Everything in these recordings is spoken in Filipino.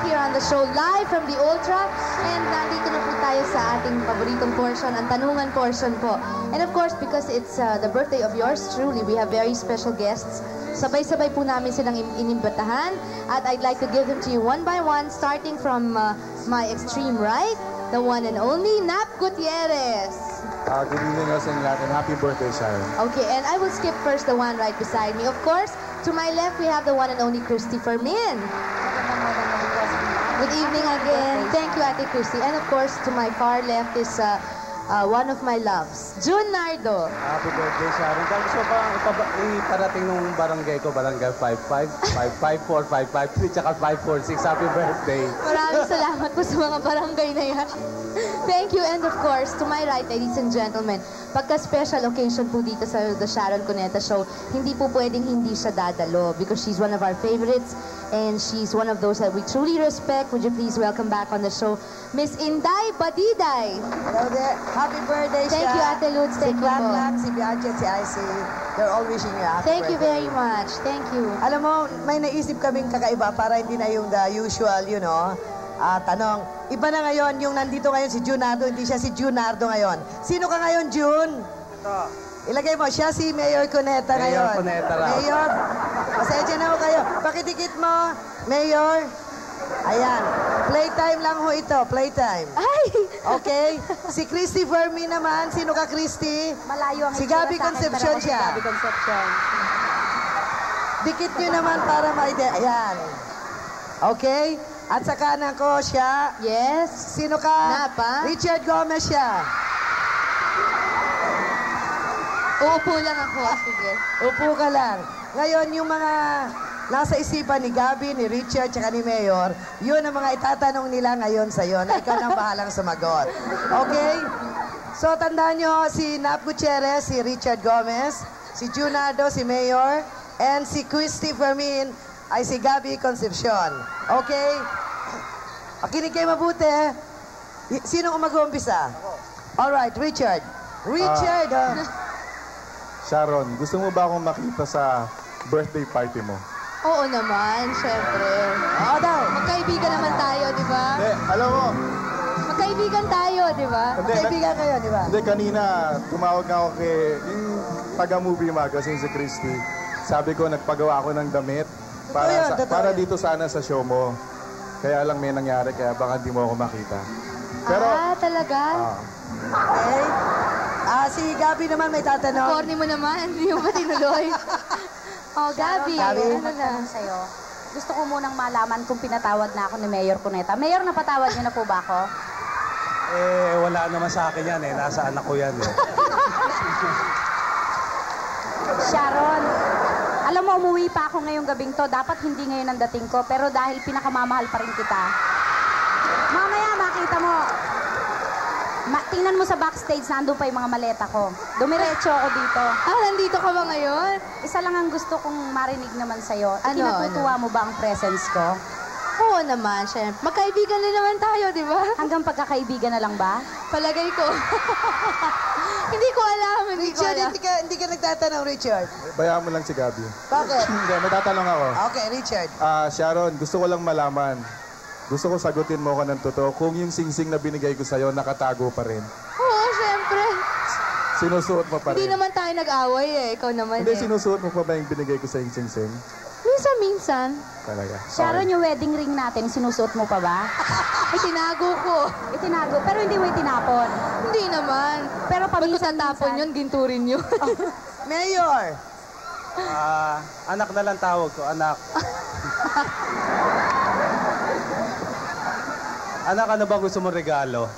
here on the show live from the Ultra. And nandito na po tayo sa ating paboritong portion, ang tanungan portion po. And of course, because it's the birthday of yours truly, we have very special guests. Sabay-sabay po namin silang inimbatahan. At I'd like to give them to you one by one, starting from my extreme right, the one and only Nap Gutierrez. Good evening sa inyo lahat and happy birthday, Sharon. Okay, and I will skip first the one right beside me. Of course, to my left, we have the one and only Christy Fermin. Good evening again. Thank you, Ate Christy. And of course, to my far left is one of my loves, June Nardo. Happy birthday, Sharon. Gusto ba iparating nung barangay ko, barangay 55, 554, 553, tsaka 546. Happy birthday. Maraming salamat po sa mga barangay na yan. Thank you. And of course, to my right, ladies and gentlemen, pagka-special occasion po dito sa The Sharon Cuneta Show, hindi po pwedeng hindi siya dadalo because she's one of our favorites and she's one of those that we truly respect. Would you please welcome back on the show, Miss Inday Badiday. Hello there. Happy birthday, Thank you, Ate Lutz. Thank you po. Si Bianchi at si IC. They're all wishing you a happy Thank you very much. Thank you. Alam mo, may naisip kaming kakaiba para hindi na yung the usual, you know, tanong. Iba na ngayon, yung nandito ngayon si Junardo, hindi siya si Junardo ngayon. Sino ka ngayon, Jun? Ito. Ilagay mo, siya si Mayor Cuneta ngayon. Mayor Cuneta lang. Mayor, pasensya na ho kayo. Pakitikit mo, Mayor. Ayan. Playtime lang ho ito, playtime. Ay! Okay? Si Christy Fermi naman. Sino ka, Christy? Malayo ang Si itsura Gabby sa akin, Concepcion pero ako siya. Si Gabby Concepcion. Dikit nyo naman para maide. Ayan. Okay? At sa kanan ko siya. Yes. Sino ka? Napa. Richard Gomez siya. Uupo lang ako. Sige. Upo ka lang. Ngayon, yung mga nasa isipan ni Gabby, ni Richard, tsaka ni Mayor, yun ang mga itatanong nila ngayon sa'yo na ikaw nang bahalang sumagot. Okay? So, tandaan nyo, si Nap Gutierrez, si Richard Gomez, si Junardo, si Mayor, and si Christy Fermin ay si Gabby Concepcion. Okay? Makinig kayo mabuti. Sino ang mag-uumpisa? Alright, Richard. Richard! Sharon, gusto mo ba akong makita sa birthday party mo? Oo naman, syempre. Oo daw. Magkaibigan naman tayo, di ba? Hindi, alam mo. Magkaibigan tayo, di ba? Kaibigan kayo, di ba? Hindi, kanina tumawag na ako kay yung taga-movie magazine si Christy. Sabi ko, nagpagawa ako ng damit para dito sana sa show mo. Kaya lang may nangyari, kaya baka hindi mo ako makita. Pero, talaga? Okay. Si Gabby naman may tatanong. Corny mo naman, hindi mo ba tinuloy? Oh, Gabby, ano na? Sa'yo. Gusto ko munang malaman kung pinatawad na ako ni Mayor Cuneta. Mayor, napatawad niyo na po ba ako? Wala naman sa akin yan eh. Nasa anak ko yan eh. Sharon, alam mo, umuwi pa ako ngayong gabing to. Dapat hindi ngayon ang dating ko, pero dahil pinakamamahal pa rin kita. Mamaya, makita mo. Tingnan mo sa backstage, nandun pa yung mga maleta ko. Dumiretso ako dito. Nandito ka ba ngayon? Isa lang ang gusto kong marinig naman sa'yo. Ano? Kinatutuwa mo ba ang presence ko? Oo naman, syempre. Magkaibigan din naman tayo, di ba? Hanggang pagkakaibigan na lang ba? Palagay ko. Hindi ko alam, hindi ko Richard, alam. hindi ka nagtatanong, Richard. bayaan mo lang si Gabby. Bakit? Hindi, may tatanong ako. Okay, Richard. Sharon, gusto ko lang malaman. Gusto ko sagutin mo ko ng totoo kung yung singsing na binigay ko sa'yo nakatago pa rin. Oo, syempre. Sinusuot mo pa rin. Hindi naman tayo nag-away eh. Ikaw naman Hindi, eh. sinusuot mo pa ba yung binigay ko sa yung singsing? Minsan-minsan. Talaga. Sharon, yung wedding ring natin, sinusuot mo pa ba? Itinago ko. Itinago, pero hindi mo itinapon. Hindi naman. Pero Pag ko paminsan-minsan. tatapon yun, ginturin yun. Mayor! Anak na lang tawag ko, anak. Anak, ano ba gusto mong regalo?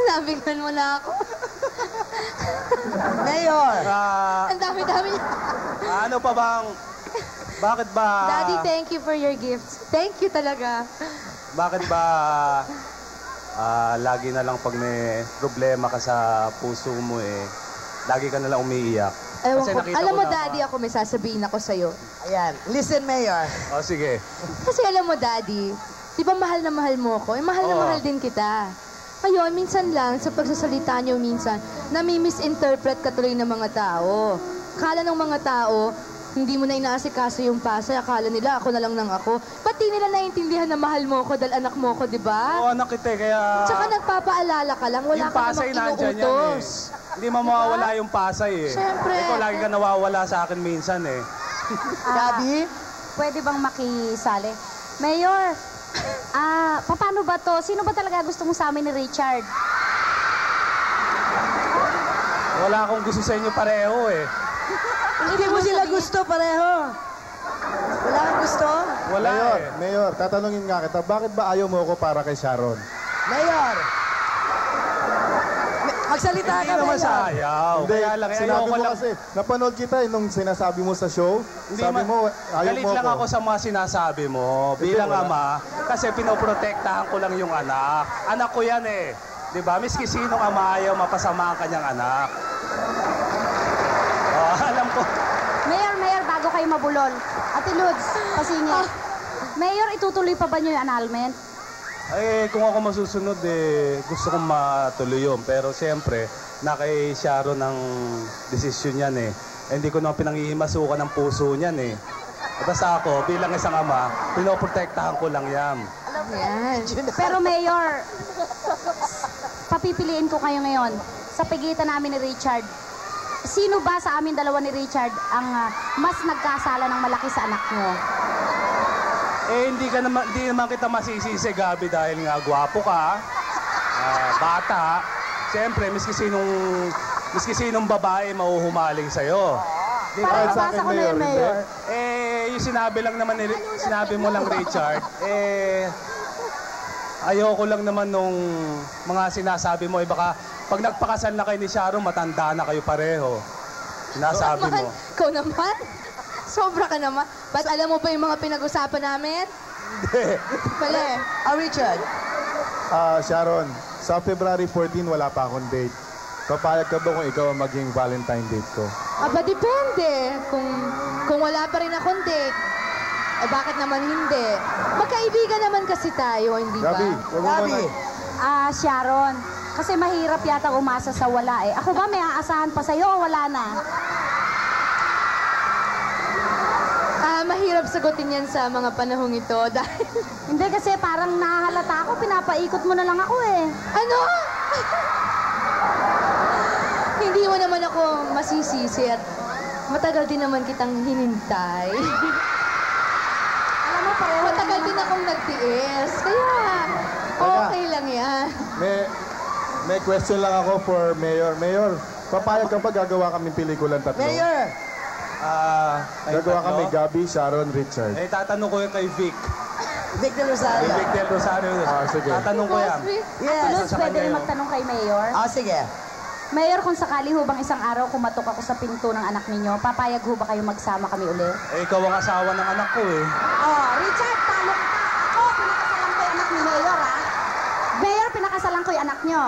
Nabigyan mo na ako. Mayor! Ang dami-dami niya. Ano pa bang... Bakit ba... Daddy, thank you for your gifts. Thank you talaga. Bakit ba... lagi na lang pag may problema ka sa puso mo lagi ka na lang umiiyak. Ewan Kasi ko. nakita Alam ko mo, na Daddy, ako may sasabihin ako sa'yo. Ayan, listen, Mayor. O, sige. Kasi alam mo, Daddy, di ba mahal na mahal mo ako? Mahal na Oo. mahal din kita. Ngayon, minsan lang, sa pagsasalita niyo minsan, nami-misinterpret ka tuloy ng mga tao. Kala ng mga tao, hindi mo na inaasikaso yung Pasay. Akala nila ako na lang ng ako. Ba't di nila naiintindihan na mahal mo ko dahil anak mo ko, di ba? Oo, anak kita kaya... Tsaka nagpapaalala ka lang, wala yung ka Pasay namang nandyan yan inuutos. Hindi mawawala yung Pasay eh. Siyempre. Ikaw lagi ka nawawala sa akin minsan eh. Gabi? Pwede bang makisali? Mayor, paano ba to? Sino ba talaga gusto mo sa amin ni Richard? Wala akong gusto sa inyo pareho eh. Hindi mo sila gusto pareho. Wala kang gusto? Wala Mayor, eh. Mayor, tatanungin nga kita, bakit ba ayaw mo ako para kay Sharon? Mayor! Magsalita Hindi ka, naman sa Mayor. ayaw. Kaya lang, sinabi ayoko mo lang. kasi, napanood kita nung sinasabi mo sa show, Hindi sabi mo, ayaw galit mo lang ako sa mga sinasabi mo bilang wala. ama kasi pinoprotektahan ko lang yung anak. Anak ko yan eh. Di ba? Miski sinong ama ayaw mapasama ang kanyang anak. Oh, alam ko. Mayor, bago kayo mabulol. Ate Lods, pasingit. Mayor, itutuloy pa ba niyo yung annulment? Eh, kung ako masusunod, eh, gusto kong matuloy yun. Pero siyempre, na kay Sharon ang desisyon yan eh. Hindi ko naman pinangihimasukan ng puso niyan eh. Basta ako, bilang isang ama, pinoprotektahan ko lang yan. Yan. Pero Mayor, papipiliin ko kayo ngayon sa pagitan namin ni Richard. Sino ba sa amin dalawa ni Richard ang mas nagkasala ng malaki sa anak nyo? Eh, hindi naman kita masisisi, Gabi, dahil nga gwapo ka, bata. Siyempre, miski sinong babae mauhumaling sa'yo. Di ba? Parang nabasa ko na yun, Mayor. Eh, yung sinabi mo lang, Richard, eh, ayoko lang naman nung mga sinasabi mo, eh baka pag nagpakasal na kayo ni Sharon, matanda na kayo pareho. Sinasabi mo. Ikaw naman? Sobra ka naman. Ba't alam mo ba yung mga pinag-usapan namin? Hindi. Pala eh. Richard. Sharon, sa February 14, wala pa akong date. Papayag ka ba kung ikaw ang maging Valentine date ko? Aba, depende. Kung wala pa rin akong date, eh bakit naman hindi? Magkaibigan naman kasi tayo, hindi ba? Gabi, wag mo Gabi. muna. Sharon, kasi mahirap yata umasa sa wala eh. Ako ba may aasahan pa sa'yo o wala na? Mahirap sagutin yan sa mga panahong ito dahil... Hindi kasi parang nahalata ako, pinapaikot mo na lang ako eh. Ano? Hindi mo naman ako masisisi at matagal din naman kitang hinintay. Alam mo, pareho Matagal din akong nagtiis. Kaya, okay lang yan. May question lang ako for Mayor. Mayor, papayag ka pa gagawa kaming pelikulang tatlo? Mayor! Gagawa kami Gabi, Sharon, Richard. Eh, tatanong ko yung kay Vic. Vic de Rosario. Vic Del Rosario. Sige. Tatanong ko yan. Yes. Lods, pwede rin magtanong kay Mayor. Sige. Mayor, kung sakali ho bang isang araw kumatok ako sa pinto ng anak ninyo, papayag ho ba kayo magsama kami uli? Eh, ikaw ang asawa ng anak ko eh. Richard, talo ka. Ako, pinakasalan ko yung anak ni Mayor, ha? Mayor, pinakasalan ko yung anak nyo.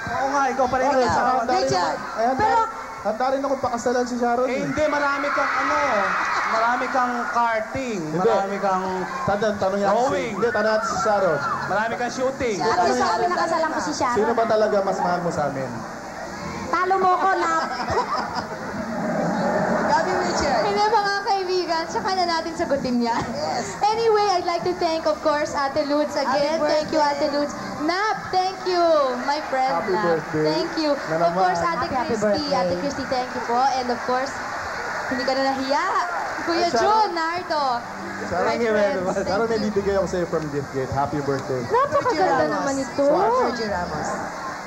Oo nga, ikaw pa rin ang asawa. Richard! Pero, Handa rin akong pakasalan si Sharon. Eh, hindi, marami kang karting, marami kang Tanong yan. Rowing. Hindi, tanong natin si Sharon. marami kang shooting. at least ako pinakasalan ko si Sino Sharon. ba talaga mas mahal mo sa amin? Talo mo ko na. Gabi, Richard. Hindi, mga kaibigan, tsaka na natin sagutin yan. Anyway, I'd like to thank, of course, Ate Lods again. Happy Thank you, Ate Lods. Nap, thank you. My friend, Happy Nap. birthday. Thank you. Na Of course, naman. Ate Happy Christy. birthday. Ate Christy, thank you po. And of course, hindi ka na nahiya. Kuya Ay, Sharon. Jun, Nardo. Sharon, My friends, Sharon, may thank you. bibigay ako sa'yo from Giftgate. Happy birthday. Napakaganda naman ito. Sergio Ramos.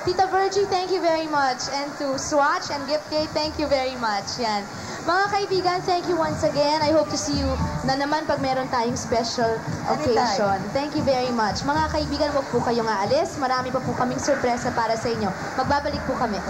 Tita Virgie, thank you very much. And to Swatch and Giftgate, thank you very much. Yan. Mga kaibigan, thank you once again. I hope to see you na naman pag meron tayong special occasion. Thank you very much. Mga kaibigan, huwag po kayong aalis. Marami pa po kaming sorpresa para sa inyo. Magbabalik po kami.